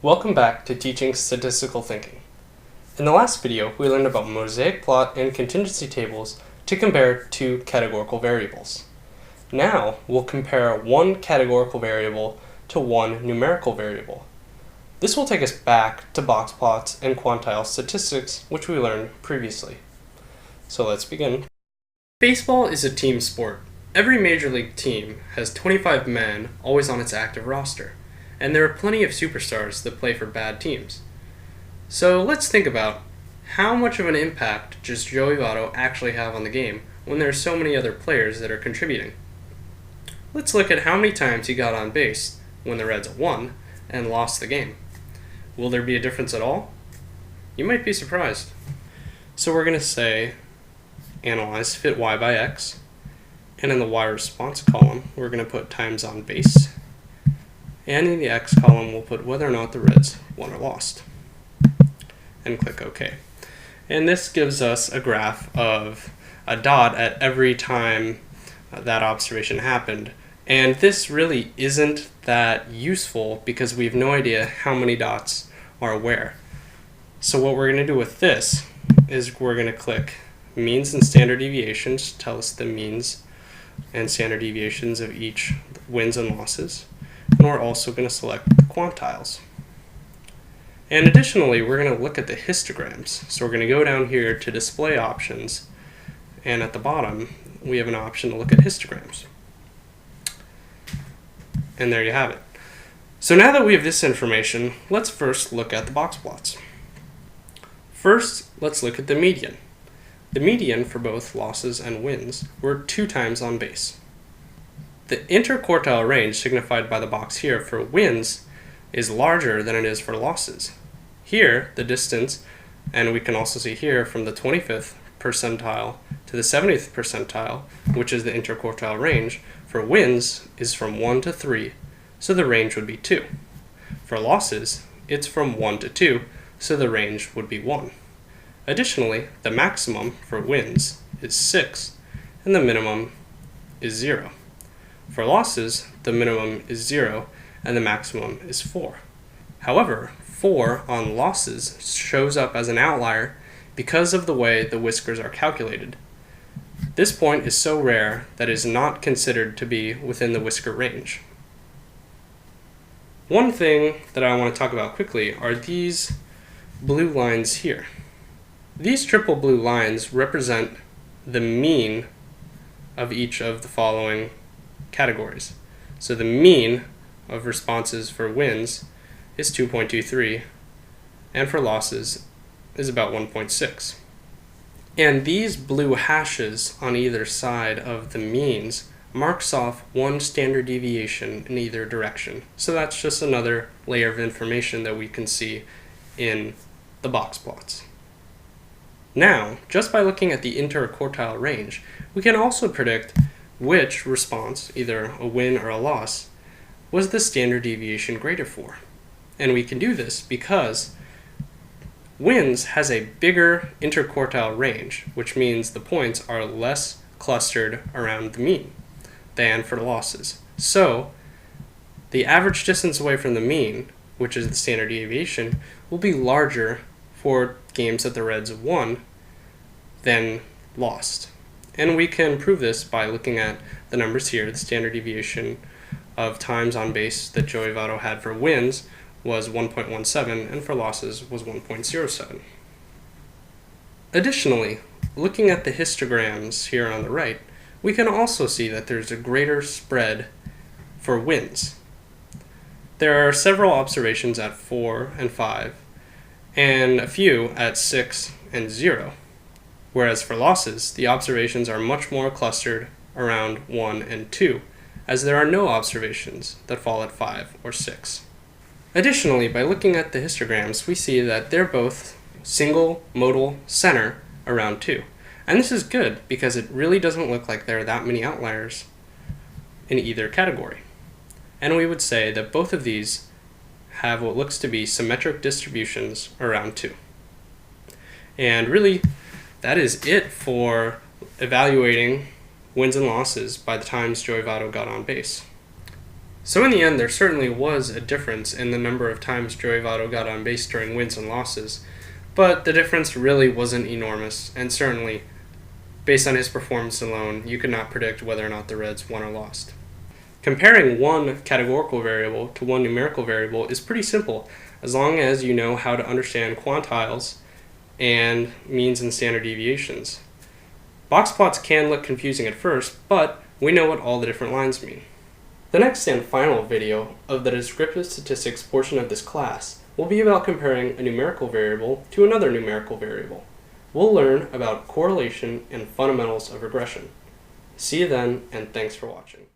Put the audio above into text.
Welcome back to Teaching Statistical Thinking. In the last video, we learned about mosaic plot and contingency tables to compare two categorical variables. Now, we'll compare one categorical variable to one numerical variable. This will take us back to box plots and quantile statistics, which we learned previously. So let's begin. Baseball is a team sport. Every major league team has 25 men always on its active roster. And there are plenty of superstars that play for bad teams. So let's think about how much of an impact does Joey Votto actually have on the game when there are so many other players that are contributing. Let's look at how many times he got on base when the Reds won and lost the game. Will there be a difference at all? You might be surprised. So we're going to say analyze fit y by x, and in the y response column we're going to put times on base. And in the X column, we'll put whether or not the Reds won or lost. And click OK. And this gives us a graph of a dot at every time that observation happened. And this really isn't that useful because we have no idea how many dots are where. So what we're going to do with this is we're going to click means and standard deviations to tell us the means and standard deviations of each wins and losses. And we're also going to select the quantiles. And additionally, we're going to look at the histograms. So we're going to go down here to display options, and at the bottom we have an option to look at histograms. And there you have it. So now that we have this information, let's first look at the box plots. First, let's look at the median. The median for both losses and wins were 2 times on base. The interquartile range, signified by the box here for wins, is larger than it is for losses. Here, the distance, and we can also see here from the 25th percentile to the 70th percentile, which is the interquartile range, for wins is from 1 to 3, so the range would be 2. For losses, it's from 1 to 2, so the range would be 1. Additionally, the maximum for wins is 6, and the minimum is 0. For losses, the minimum is 0 and the maximum is 4. However, 4 on losses shows up as an outlier because of the way the whiskers are calculated. This point is so rare that it is not considered to be within the whisker range. One thing that I want to talk about quickly are these blue lines here. These triple blue lines represent the mean of each of the following categories. So the mean of responses for wins is 2.23, and for losses is about 1.6. And these blue hashes on either side of the means marks off one standard deviation in either direction. So that's just another layer of information that we can see in the box plots. Now, just by looking at the interquartile range, we can also predict which response, either a win or a loss, was the standard deviation greater for. And we can do this because wins has a bigger interquartile range, which means the points are less clustered around the mean than for losses. So the average distance away from the mean, which is the standard deviation, will be larger for games that the Reds won than lost. And we can prove this by looking at the numbers here. The standard deviation of times on base that Joey Votto had for wins was 1.17 and for losses was 1.07. Additionally, looking at the histograms here on the right, we can also see that there's a greater spread for wins. There are several observations at 4 and 5 and a few at 6 and 0. Whereas for losses, the observations are much more clustered around 1 and 2, as there are no observations that fall at 5 or 6. Additionally, by looking at the histograms, we see that they're both single modal center around 2. And this is good because it really doesn't look like there are that many outliers in either category. And we would say that both of these have what looks to be symmetric distributions around 2. And really, that is it for evaluating wins and losses by the times Joey Votto got on base. So in the end, there certainly was a difference in the number of times Joey Votto got on base during wins and losses, but the difference really wasn't enormous, and certainly, based on his performance alone, you could not predict whether or not the Reds won or lost. Comparing one categorical variable to one numerical variable is pretty simple, as long as you know how to understand quantiles and means and standard deviations. Box plots can look confusing at first, but we know what all the different lines mean. The next and final video of the descriptive statistics portion of this class will be about comparing a numerical variable to another numerical variable. We'll learn about correlation and fundamentals of regression. See you then, and thanks for watching.